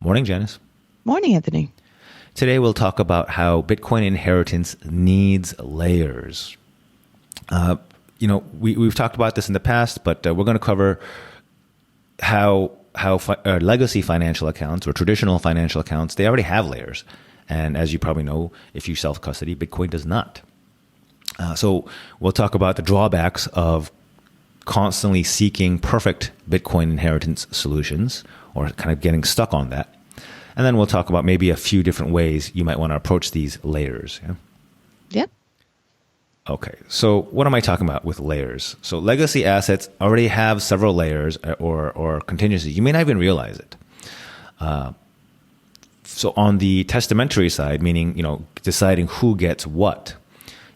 Morning, Janice. Morning, Anthony. Today we'll talk about how Bitcoin inheritance needs layers. We've talked about this in the past, but we're going to cover how legacy financial accounts or traditional financial accounts, they already have layers. And as you probably know, if you self-custody, Bitcoin does not. So we'll talk about the drawbacks of constantly seeking perfect Bitcoin inheritance solutions or kind of getting stuck on that. And then we'll talk about maybe a few different ways you might want to approach these layers. Yeah? Yep. Okay, so what am I talking about with layers? So legacy assets already have several layers or contingencies. You may not even realize it. So on the testamentary side, meaning, deciding who gets what,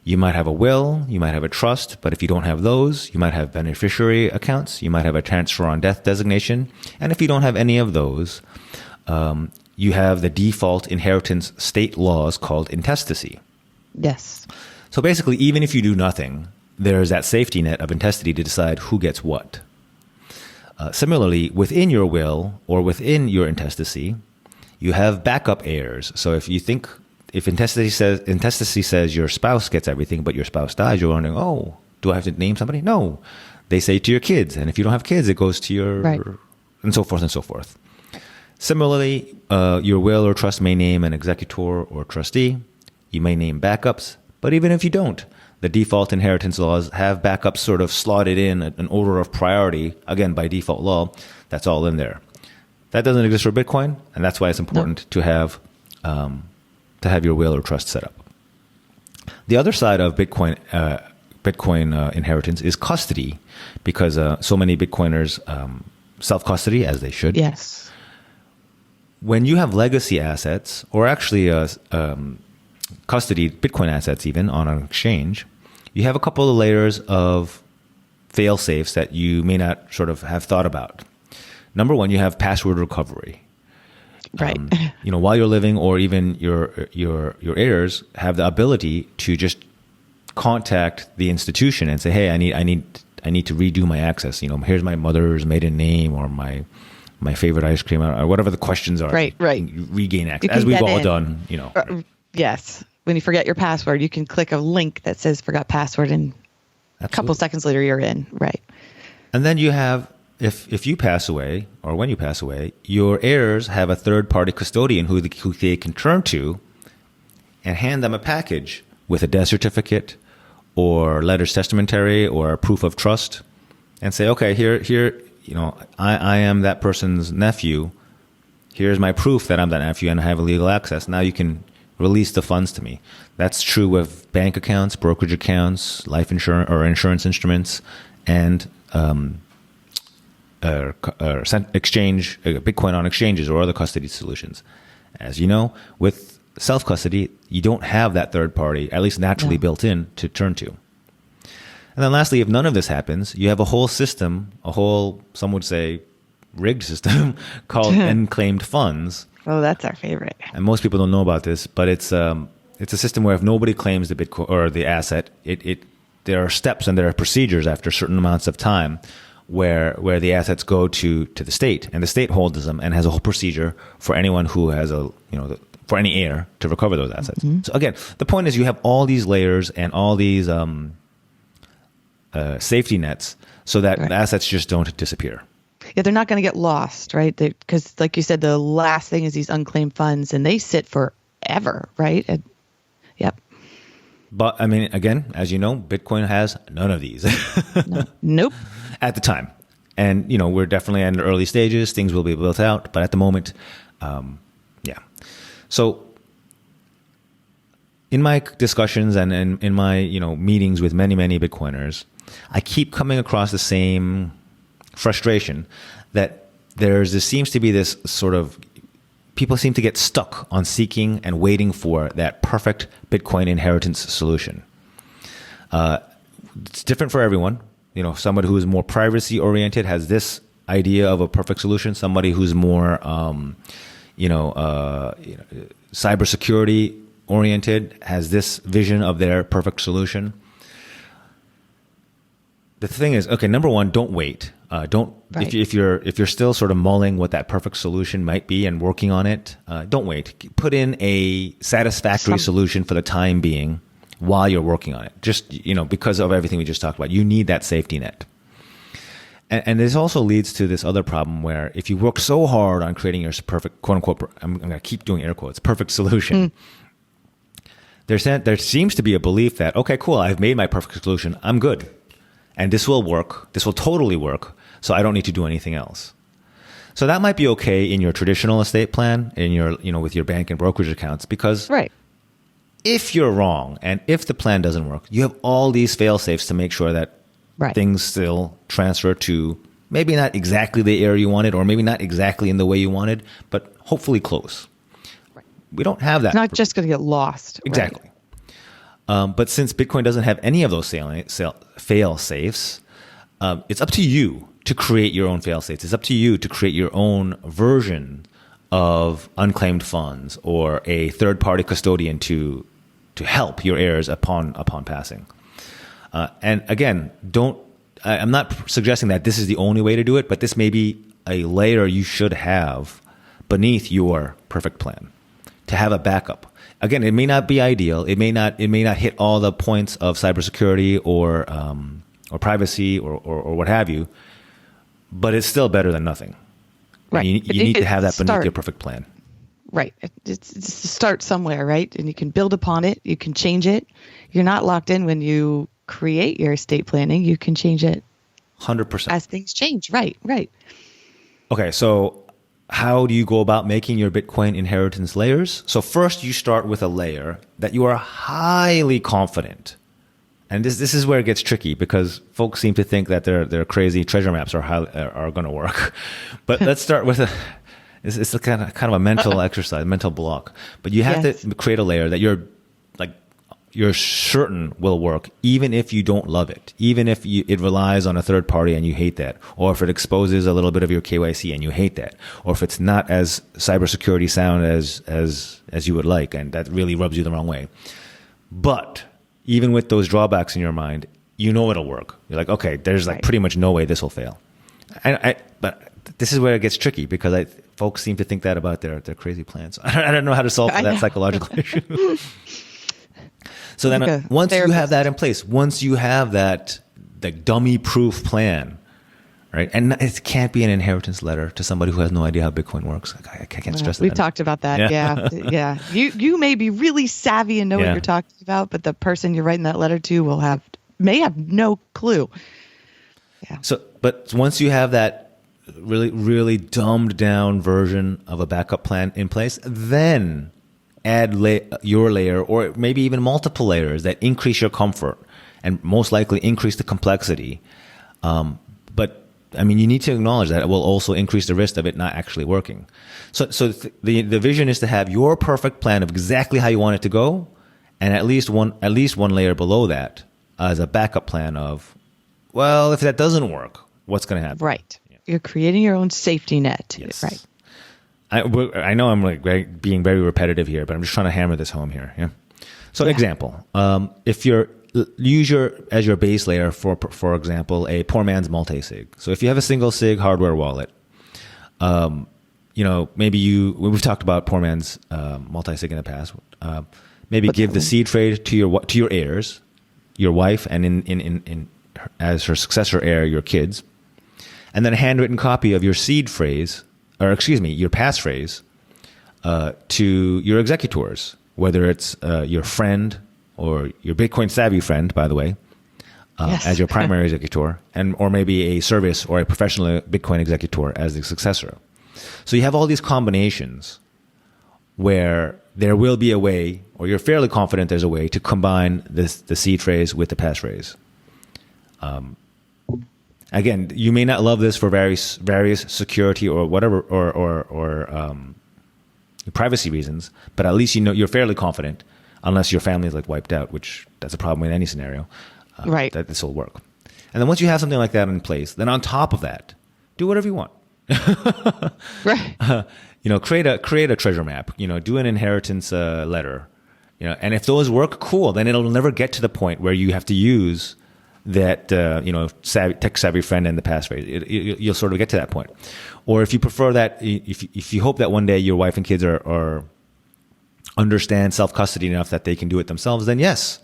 you might have a will, you might have a trust, but if you don't have those, you might have beneficiary accounts, you might have a transfer on death designation. And if you don't have any of those, you have the default inheritance state laws called intestacy. Yes. So basically, even if you do nothing, there's that safety net of intestacy to decide who gets what. Similarly, within your will or within your intestacy, you have backup heirs. So if intestacy says your spouse gets everything, but your spouse dies, you're wondering, oh, do I have to name somebody? No. They say to your kids. And if you don't have kids, it goes to your... Right. And so forth and so forth. Similarly, your will or trust may name an executor or trustee. You may name backups. But even if you don't, the default inheritance laws have backups sort of slotted in an order of priority, again, by default law. That's all in there. That doesn't exist for Bitcoin, and that's why it's important to have your will or trust set up. The other side of Bitcoin inheritance is custody, because so many Bitcoiners self-custody, as they should. Yes. When you have legacy assets, or actually custody Bitcoin assets even on an exchange, you have a couple of layers of fail-safes that you may not sort of have thought about. Number one, you have password recovery. Right. While you're living, or even your heirs have the ability to just contact the institution and say, hey, I need to redo my access. Here's my mother's maiden name or my favorite ice cream or whatever the questions are. Right. Regain access, as we've all done. Yes. When you forget your password, you can click a link that says forgot password, and a couple seconds later you're in. Right. And then you have, if you pass away, or when you pass away, your heirs have a third-party custodian who they can turn to and hand them a package with a death certificate or letters testamentary or a proof of trust, and say, okay, here, I am that person's nephew. Here's my proof that I'm that nephew and I have a legal access. Now you can release the funds to me. That's true with bank accounts, brokerage accounts, life insurance or insurance instruments, and exchange Bitcoin on exchanges or other custody solutions. As you know, with self-custody, you don't have that third party, at least naturally built in, to turn to. And then lastly, if none of this happens, you have a whole system, some would say, rigged system called unclaimed funds. Oh, that's our favorite. And most people don't know about this, but it's a system where if nobody claims the Bitcoin or the asset, there are steps and there are procedures after certain amounts of time where the assets go to the state, and the state holds them and has a whole procedure for anyone who has for any heir to recover those assets. Mm-hmm. So again, the point is you have all these layers and all these safety nets so that the assets just don't disappear. Yeah, they're not going to get lost, right? Because like you said, the last thing is these unclaimed funds, and they sit forever, right? Yep. But I mean, again, as you know, Bitcoin has none of these. No. Nope. At the time. And, we're definitely in the early stages. Things will be built out. But at the moment, So in my discussions and in my, meetings with many, many Bitcoiners, I keep coming across the same frustration that there seems to be this sort of, people seem to get stuck on seeking and waiting for that perfect Bitcoin inheritance solution. It's different for everyone. Somebody who is more privacy oriented has this idea of a perfect solution. Somebody who's more, cybersecurity oriented has this vision of their perfect solution. the thing is, okay, number one, don't wait. Don't Right. if you're still sort of mulling what that perfect solution might be and working on it, don't wait. Put in a satisfactory solution for the time being while you're working on it. Just, because of everything we just talked about, you need that safety net. And this also leads to this other problem where if you work so hard on creating your perfect, quote unquote, I'm going to keep doing air quotes, perfect solution. There seems to be a belief that, okay, cool, I've made my perfect solution. I'm good. And this will work. This will totally work. So I don't need to do anything else. So that might be okay in your traditional estate plan, in your, with your bank and brokerage accounts, because Right. if you're wrong and if the plan doesn't work, you have all these fail safes to make sure that Right. things still transfer to maybe not exactly the area you wanted, or maybe not exactly in the way you wanted, but hopefully close. Right. We don't have that. It's not just going to get lost. Exactly. But since Bitcoin doesn't have any of those fail safes, it's up to you to create your own fail safes. It's up to you to create your own version of unclaimed funds or a third party custodian to help your heirs upon passing. And again, I'm not suggesting that this is the only way to do it, but this may be a layer you should have beneath your perfect plan to have a backup. Again, it may not be ideal. It may not hit all the points of cybersecurity or privacy or what have you, but it's still better than nothing. Right. You need to have that beneath start. your perfect plan. Right. It's to start somewhere, right? And you can build upon it. You can change it. You're not locked in when you create your estate planning. You can change it 100%. as things change. Right. Right. Okay, so how do you go about making your Bitcoin inheritance layers? So first you start with a layer that you are highly confident. And this is where it gets tricky because folks seem to think that their crazy treasure maps are going to work. But let's start with it's a kind of a mental exercise, mental block. But you have to create a layer that you're certain will work, even if you don't love it, even if it relies on a third party and you hate that, or if it exposes a little bit of your KYC and you hate that, or if it's not as cybersecurity sound as you would like, and that really rubs you the wrong way. But even with those drawbacks in your mind, you know it'll work. You're like, okay, there's pretty much no way this will fail. But this is where it gets tricky because folks seem to think that about their crazy plans. I don't know how to solve that psychological issue. So then once you have that in place, once you have that dummy-proof plan, right? And it can't be an inheritance letter to somebody who has no idea how Bitcoin works. I can't stress that. We've talked about that. Yeah. You may be really savvy and know what you're talking about, but the person you're writing that letter to may have no clue. Yeah. So, but once you have that really, really dumbed down version of a backup plan in place, then add your layer, or maybe even multiple layers that increase your comfort and most likely increase the complexity. But I mean, you need to acknowledge that it will also increase the risk of it not actually working. So the vision is to have your perfect plan of exactly how you want it to go, and at least one layer below that as a backup plan of, well, if that doesn't work, what's going to happen? Right. Yeah. You're creating your own safety net. Yes. Right. I know I'm being very repetitive here, but I'm just trying to hammer this home here. Yeah. So example, if use as your base layer for example, a poor man's multi-sig. So if you have a single sig hardware wallet, maybe we've talked about poor man's multi-sig in the past. Maybe give the seed phrase to your heirs, your wife, and in as her successor heir, your kids, and then a handwritten copy of your seed phrase, your passphrase, to your executors, whether it's your friend or your Bitcoin savvy friend, by the way, as your primary executor, or maybe a service or a professional Bitcoin executor as the successor. So you have all these combinations where there will be a way, or you're fairly confident there's a way to combine the seed phrase with the passphrase. Again, you may not love this for various security or whatever or privacy reasons, but at least you're fairly confident, unless your family is wiped out, which that's a problem in any scenario. Right. That this will work. And then once you have something like that in place, then on top of that, do whatever you want. Right. Create a treasure map. Do an inheritance letter. And if those work, cool. Then it'll never get to the point where you have to use that tech savvy friend and the passphrase. You'll sort of get to that point. Or if you prefer that, if you hope that one day your wife and kids are understand self custody enough that they can do it themselves, then yes,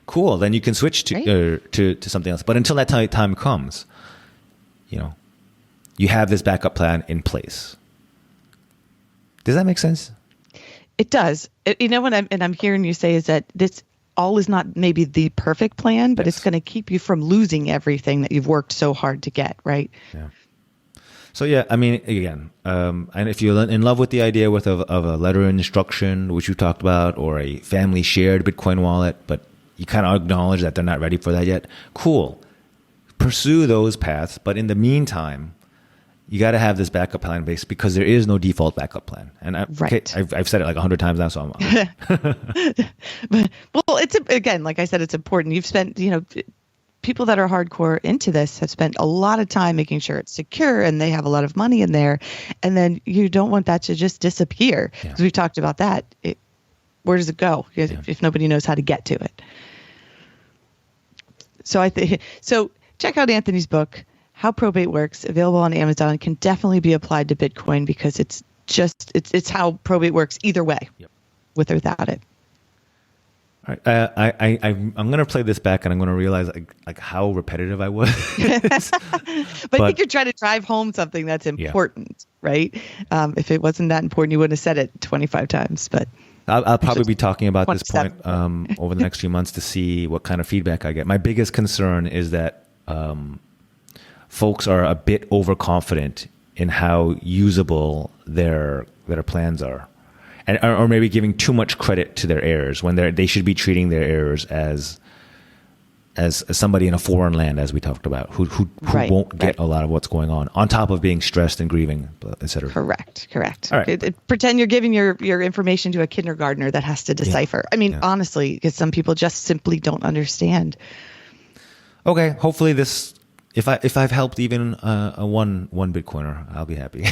cool. Then you can switch to something else. But until that time comes, you have this backup plan in place. Does that make sense? It does. What I'm hearing you say is that this all is not maybe the perfect plan, but it's going to keep you from losing everything that you've worked so hard to get, right? Yeah. So yeah, I mean, again, and if you're in love with the idea of a letter of instruction, which you talked about, or a family shared Bitcoin wallet, but you kind of acknowledge that they're not ready for that yet, cool. Pursue those paths, but in the meantime, you got to have this backup plan base because there is no default backup plan. And I've said it like 100 times now, so well, it's again, like I said, it's important. You've spent, people that are hardcore into this have spent a lot of time making sure it's secure and they have a lot of money in there. And then you don't want that to just disappear. Because we've talked about that. Where does it go if nobody knows how to get to it? So check out Anthony's book, How Probate Works, available on Amazon. It can definitely be applied to Bitcoin because it's how probate works either way, with or without it. All right. I'm going to play this back and I'm going to realize like how repetitive I was. But I think you're trying to drive home something that's important, right? If it wasn't that important, you wouldn't have said it 25 times. But I'll probably be talking about this point over the next few months to see what kind of feedback I get. My biggest concern is that folks are a bit overconfident in how usable their plans are, or maybe giving too much credit to their heirs when they should be treating their heirs as somebody in a foreign land, as we talked about, who won't get a lot of what's going on top of being stressed and grieving, etc. Correct. All right. Pretend you're giving your information to a kindergartner that has to decipher. I mean, honestly, because some people just simply don't understand. Okay, hopefully this. If I've helped even one Bitcoiner, I'll be happy.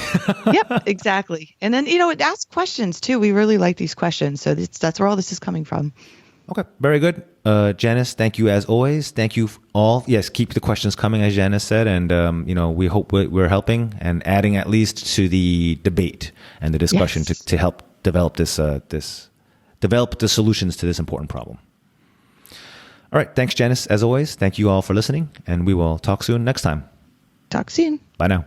Yep, exactly. And then ask questions too. We really like these questions, so that's where all this is coming from. Okay, very good, Janice. Thank you as always. Thank you all. Yes, keep the questions coming, as Janice said, and we hope we're helping and adding at least to the debate and the discussion to help develop develop the solutions to this important problem. All right. Thanks, Janice, as always. Thank you all for listening, and we will talk soon next time. Talk soon. Bye now.